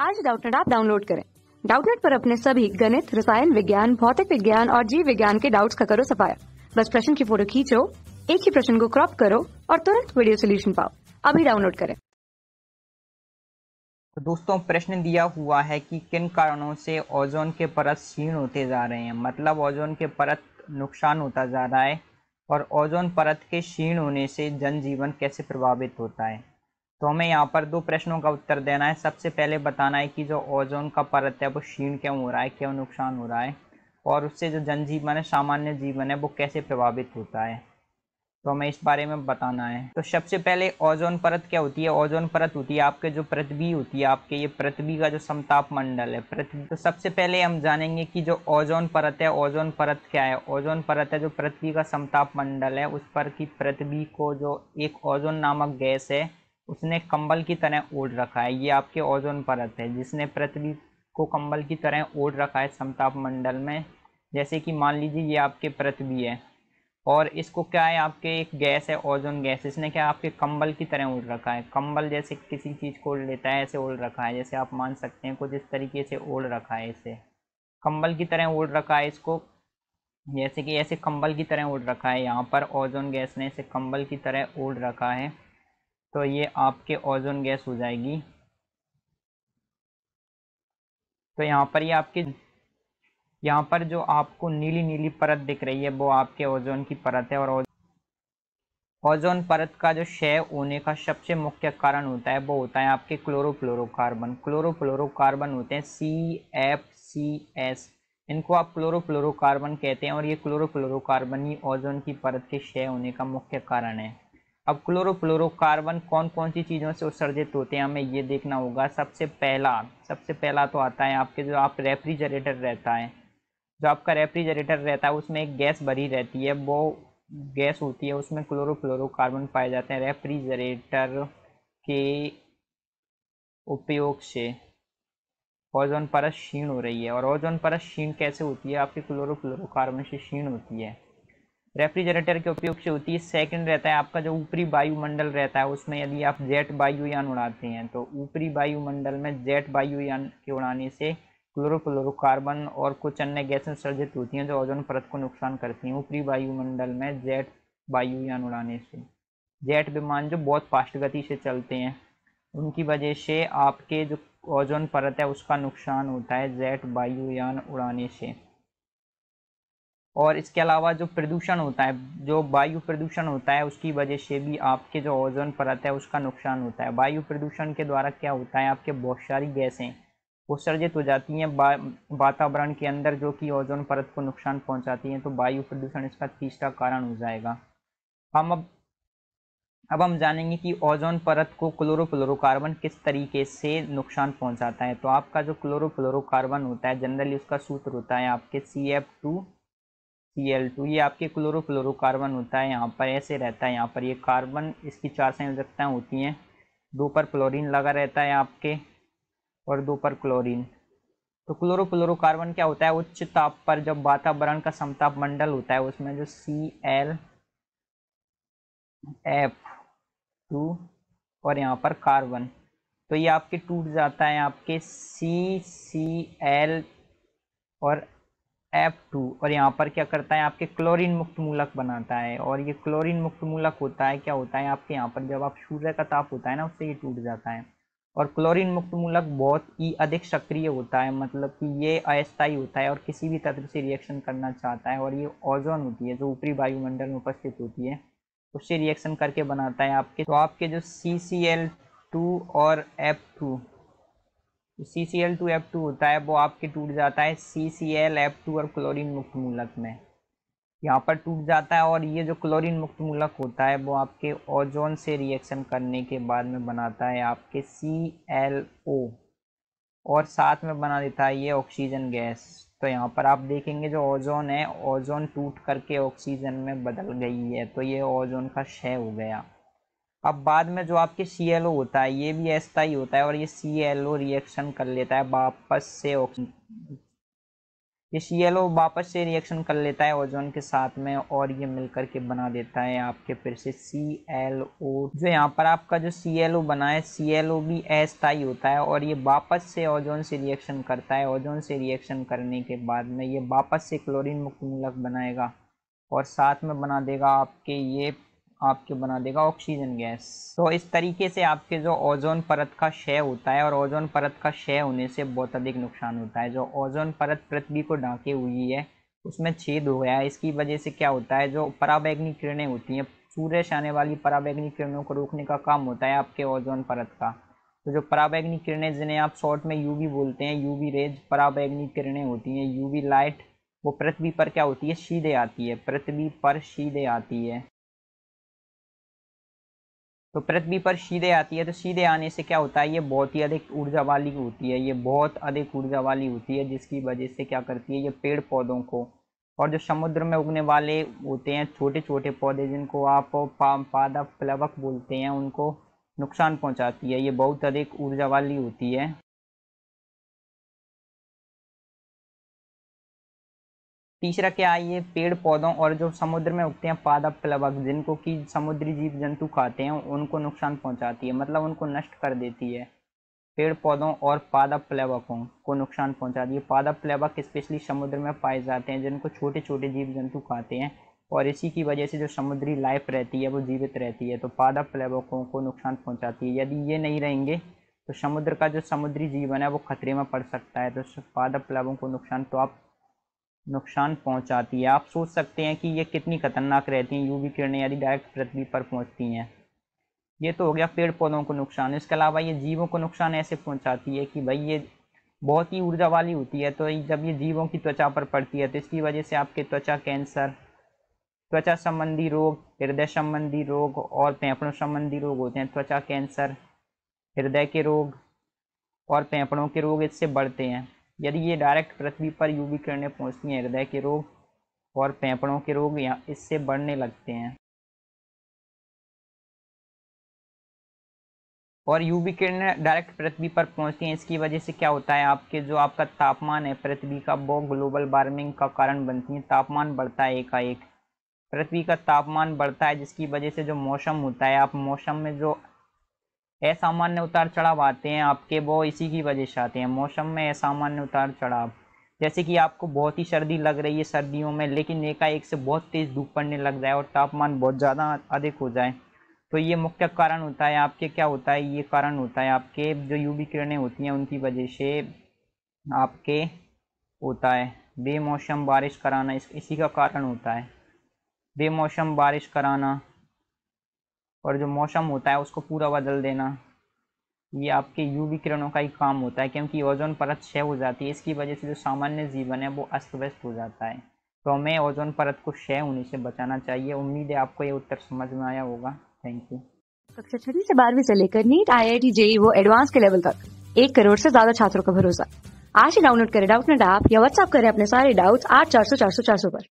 आज Doubtnut app download करें। Doubtnut पर अपने सभी गणित, रसायन विज्ञान, भौतिक विज्ञान और जीव विज्ञान के डाउट्स का करो सफाया। बस प्रश्न की फोटो खींचो, एक ही प्रश्न को क्रॉप करो और तुरंत वीडियो सोल्यूशन पाओ। अभी डाउनलोड करें। तो दोस्तों, प्रश्न दिया हुआ है कि किन कारणों से ओजोन के परत क्षीण होते जा रहे हैं। मतलब ओजोन के परत नुकसान होता जा रहा है और ओजोन परत के क्षीण होने से जनजीवन कैसे प्रभावित होता है। तो हमें यहाँ पर दो प्रश्नों का उत्तर देना है। सबसे पहले बताना है कि जो ओजोन का परत है वो क्षीण क्यों हो रहा है, क्यों नुकसान हो रहा है, और उससे जो जनजीवन है, सामान्य जीवन है, वो कैसे प्रभावित होता है। तो हमें इस बारे में बताना है। तो सबसे पहले ओजोन परत क्या होती है। ओजोन परत होती है आपके जो पृथ्वी होती है, आपके ये पृथ्वी का जो समताप मंडल है पृथ्वी। तो सबसे पहले हम जानेंगे कि जो ओजोन परत है, ओजोन परत क्या है। ओजोन परत है जो पृथ्वी का समताप मंडल है, उस पर की पृथ्वी को जो एक ओजोन नामक गैस है उसने कंबल की तरह ओढ़ रखा है। ये आपके ओजोन परत है जिसने पृथ्वी को कंबल की तरह ओढ़ रखा है समताप मंडल में। जैसे कि मान लीजिए ये आपके पृथ्वी है और इसको क्या है, आपके एक गैस है ओजोन गैस, इसने क्या आपके कंबल की तरह ओढ़ रखा है। कंबल जैसे किसी चीज़ को ओढ़ लेता है, ऐसे ओढ़ रखा है। जैसे आप मान सकते हैं कुछ इस तरीके से ओढ़ रखा है, इसे कंबल की तरह ओढ़ रखा है इसको। जैसे कि ऐसे कंबल की तरह ओढ़ रखा है, यहाँ पर ओजोन गैस ने इसे कंबल की तरह ओढ़ रखा है। तो ये आपके ओजोन गैस हो जाएगी। तो यहाँ पर ये आपकी, यहाँ पर जो आपको नीली नीली परत दिख रही है वो आपके ओजोन की परत है। और ओजोन परत का जो क्षय होने का सबसे मुख्य कारण होता है वो होता है आपके क्लोरोफ्लोरोकार्बन। क्लोरोफ्लोरोकार्बन होते हैं CFCS, इनको आप क्लोरोफ्लोरोकार्बन कहते हैं। और ये क्लोरोफ्लोरोकार्बन ही ओजोन की परत के क्षय होने का मुख्य कारण है। अब क्लोरोफ्लोरोकार्बन कौन कौन सी चीज़ों से उत्सर्जित होते हैं हमें ये देखना होगा। सबसे पहला तो आता है आपके जो आप रेफ्रिजरेटर रहता है, जो आपका रेफ्रिजरेटर रहता है उसमें एक गैस भरी रहती है, वो गैस होती है, उसमें क्लोरोफ्लोरोकार्बन पाए जाते हैं। रेफ्रिजरेटर के उपयोग से ओजोन परत क्षीण हो रही है। और ओजोन परत क्षीण कैसे होती है, आपके क्लोरोफ्लोरोकार्बन से क्षीण होती है। रेफ्रिजरेटर के उपयोग से होती है। सेकंड रहता है आपका जो ऊपरी वायुमंडल रहता है, उसमें यदि आप जेट वायुयान उड़ाते हैं तो ऊपरी वायुमंडल में जेट वायुयान के उड़ाने से क्लोरोफ्लोरोकार्बन और कुछ अन्य गैसें उत्सर्जित होती हैं जो ओजोन परत को नुकसान करती हैं ऊपरी वायुमंडल में जेट वायुयान उड़ाने से। जेट विमान जो बहुत फास्ट गति से चलते हैं उनकी वजह से आपके जो ओजोन परत है उसका नुकसान होता है जेट वायुयान उड़ाने से। और इसके अलावा जो प्रदूषण होता है, जो वायु प्रदूषण होता है, उसकी वजह से भी आपके जो ओजोन परत है उसका नुकसान होता है। वायु प्रदूषण के द्वारा क्या होता है, आपके बहुत सारी गैसें उत्सर्जित हो जाती हैं वातावरण के अंदर, जो कि ओजोन परत को नुकसान पहुंचाती हैं। तो वायु प्रदूषण इसका तीसरा कारण हो जाएगा। अब हम जानेंगे कि ओजोन परत को क्लोरोफ्लोरोकार्बन किस तरीके से नुकसान पहुंचाता है। तो आपका जो क्लोरोफ्लोरोकार्बन होता है जनरली उसका सूत्र होता है आपके CF2Cl2। ये आपके क्लोरोफ्लोरोकार्बन होता है, यहाँ पर ऐसे रहता है। यहाँ पर ये कार्बन, इसकी 4 संयोजकताएं होती हैं। 2 पर क्लोरीन लगा रहता है आपके और 2 पर क्लोरीन। तो क्लोरोफ्लोरोकार्बन क्या होता है, उच्च ताप पर जब वातावरण का समताप मंडल होता है उसमें जो ClF2 और यहाँ पर कार्बन, तो ये आपके टूट जाता है आपके CCl और F2, और यहाँ पर क्या करता है आपके क्लोरीन मुक्त मूलक बनाता है। और ये क्लोरीन मुक्त मूलक होता है, क्या होता है आपके यहाँ पर जब आप सूर्य का ताप होता है ना उससे ये टूट जाता है। और क्लोरीन मुक्त मूलक बहुत ही अधिक सक्रिय होता है, मतलब कि ये अस्थायी होता है और किसी भी तत्व से रिएक्शन करना चाहता है। और ये ओजोन होती है जो ऊपरी वायुमंडल में उपस्थित होती है उससे रिएक्शन करके बनाता है आपके। तो आपके जो CCl2 और F2, CCl2F2 होता है वो आपके टूट जाता है CClF2 और क्लोरीन मुक्त मूलक में, यहाँ पर टूट जाता है। और ये जो क्लोरीन मुक्त मूलक होता है वो आपके ओजोन से रिएक्शन करने के बाद में बनाता है आपके ClO और साथ में बना देता है ये ऑक्सीजन गैस। तो यहाँ पर आप देखेंगे जो ओजोन है, ओजोन टूट करके ऑक्सीजन में बदल गई है, तो ये ओजोन का क्षय हो गया। अब बाद में जो आपके ClO होता है ये भी अस्थायी होता है और ये ClO रिएक्शन कर लेता है वापस से ये ClO वापस से रिएक्शन कर लेता है ओजोन के साथ में और ये मिलकर के बना देता है आपके फिर से ClO। जो यहाँ पर आपका जो ClO बना है, ClO भी अस्थायी होता है और ये वापस से ओजोन से रिएक्शन करता है। ओजोन से रिएक्शन करने के बाद में ये वापस से क्लोरीन मुक्त मूलक बनाएगा और साथ में बना देगा आपके बना देगा ऑक्सीजन गैस। तो इस तरीके से आपके जो ओजोन परत का क्षय होता है और ओजोन परत का क्षय होने से बहुत अधिक नुकसान होता है। जो ओजोन परत पृथ्वी को ढांके हुई है उसमें छेद हो गया है। इसकी वजह से क्या होता है, जो पराबैंगनी किरणें होती हैं, सूर्य से आने वाली पराबैंगनी किरणों को रोकने का काम होता है आपके ओजोन परत का। तो जो पराबैंगनी किरणें, जिन्हें आप शॉर्ट में यूवी बोलते हैं, यूवी रेज पराबैंगनी किरणें होती हैं, यूवी लाइट, वो पृथ्वी पर क्या होती है, सीधे आती है, पृथ्वी पर सीधे आती है। तो पृथ्वी पर सीधे आती है, तो सीधे आने से क्या होता है, ये बहुत ही अधिक ऊर्जा वाली होती है, ये बहुत अधिक ऊर्जा वाली होती है, जिसकी वजह से क्या करती है, ये पेड़ पौधों को और जो समुद्र में उगने वाले होते हैं छोटे छोटे पौधे, जिनको आप पादप प्लवक बोलते हैं, उनको नुकसान पहुंचाती है। ये बहुत अधिक ऊर्जा वाली होती है। तीसरा क्या है, ये पेड़ पौधों और जो समुद्र में उगते हैं पादप प्लवक, जिनको कि समुद्री जीव जंतु खाते हैं, उनको नुकसान पहुंचाती है, मतलब उनको नष्ट कर देती है। पेड़ पौधों और पादप प्लवकों को नुकसान पहुंचाती है। पादप प्लवक स्पेशली समुद्र में पाए जाते हैं, जिनको छोटे छोटे जीव जंतु खाते हैं और इसी की वजह से जो समुद्री लाइफ रहती है वो जीवित रहती है। तो पादप प्लवकों को नुकसान पहुँचाती है। यदि ये नहीं रहेंगे तो समुद्र का जो समुद्री जीवन है वो खतरे में पड़ सकता है। तो पादप प्लवकों को नुकसान पहुंचाती है। आप सोच सकते हैं कि ये कितनी खतरनाक रहती हैं यूवी किरणें यदि डायरेक्ट पृथ्वी पर पहुंचती हैं। ये तो हो गया पेड़ पौधों को नुकसान। इसके अलावा ये जीवों को नुकसान ऐसे पहुंचाती है कि भाई ये बहुत ही ऊर्जा वाली होती है, तो जब ये जीवों की त्वचा पर पड़ती है तो इसकी वजह से आपके त्वचा कैंसर, त्वचा संबंधी रोग, हृदय संबंधी रोग और फेफड़ों संबंधी रोग होते हैं। त्वचा कैंसर, हृदय के रोग और फेफड़ों के रोग इससे बढ़ते हैं यदि ये डायरेक्ट पृथ्वी पर यूवी किरणें पहुंचती हैं। हृदय के रोग और फेफड़ों के रोग यहाँ इससे बढ़ने लगते हैं। और यूवी किरणें डायरेक्ट पृथ्वी पर पहुंचती हैं, इसकी वजह से क्या होता है, आपका तापमान है पृथ्वी का, वो ग्लोबल वार्मिंग का कारण बनती है। तापमान बढ़ता है एकाएक, पृथ्वी का तापमान बढ़ता है, जिसकी वजह से जो मौसम होता है, आप मौसम में जो असामान्य उतार चढ़ाव आते हैं आपके, वो इसी की वजह से आते हैं। मौसम में असामान्य उतार चढ़ाव, जैसे कि आपको बहुत ही सर्दी लग रही है सर्दियों में, लेकिन एकाएक से बहुत तेज़ धूप पड़ने लग जाए और तापमान बहुत ज़्यादा अधिक हो जाए, तो ये मुख्य कारण होता है आपके, क्या होता है, ये कारण होता है आपके जो यूवी किरणें होती हैं उनकी वजह से आपके होता है बेमौसम बारिश कराना। इसी का कारण होता है बेमौसम बारिश कराना, और जो मौसम होता है उसको पूरा बदल देना। ये आपके यूवी किरणों का ही काम होता है, क्योंकि ओजोन परत क्षय हो जाती है। इसकी वजह से जो सामान्य जीवन है वो अस्त व्यस्त हो जाता है। तो हमें ओजोन परत को क्षय होने से बचाना चाहिए। उम्मीद है आपको ये उत्तर समझ में आया होगा। Thank you. कक्षा 6 से 12वीं से लेकर नीट, IIT, JEE वो एडवांस के लेवल तक 1 करोड़ से ज्यादा छात्रों का भरोसा। आज ही डाउनलोड करें डाउटनेट ऐप या व्हाट्सएप करें अपने सारे डाउट्स 8400 400 400 पर।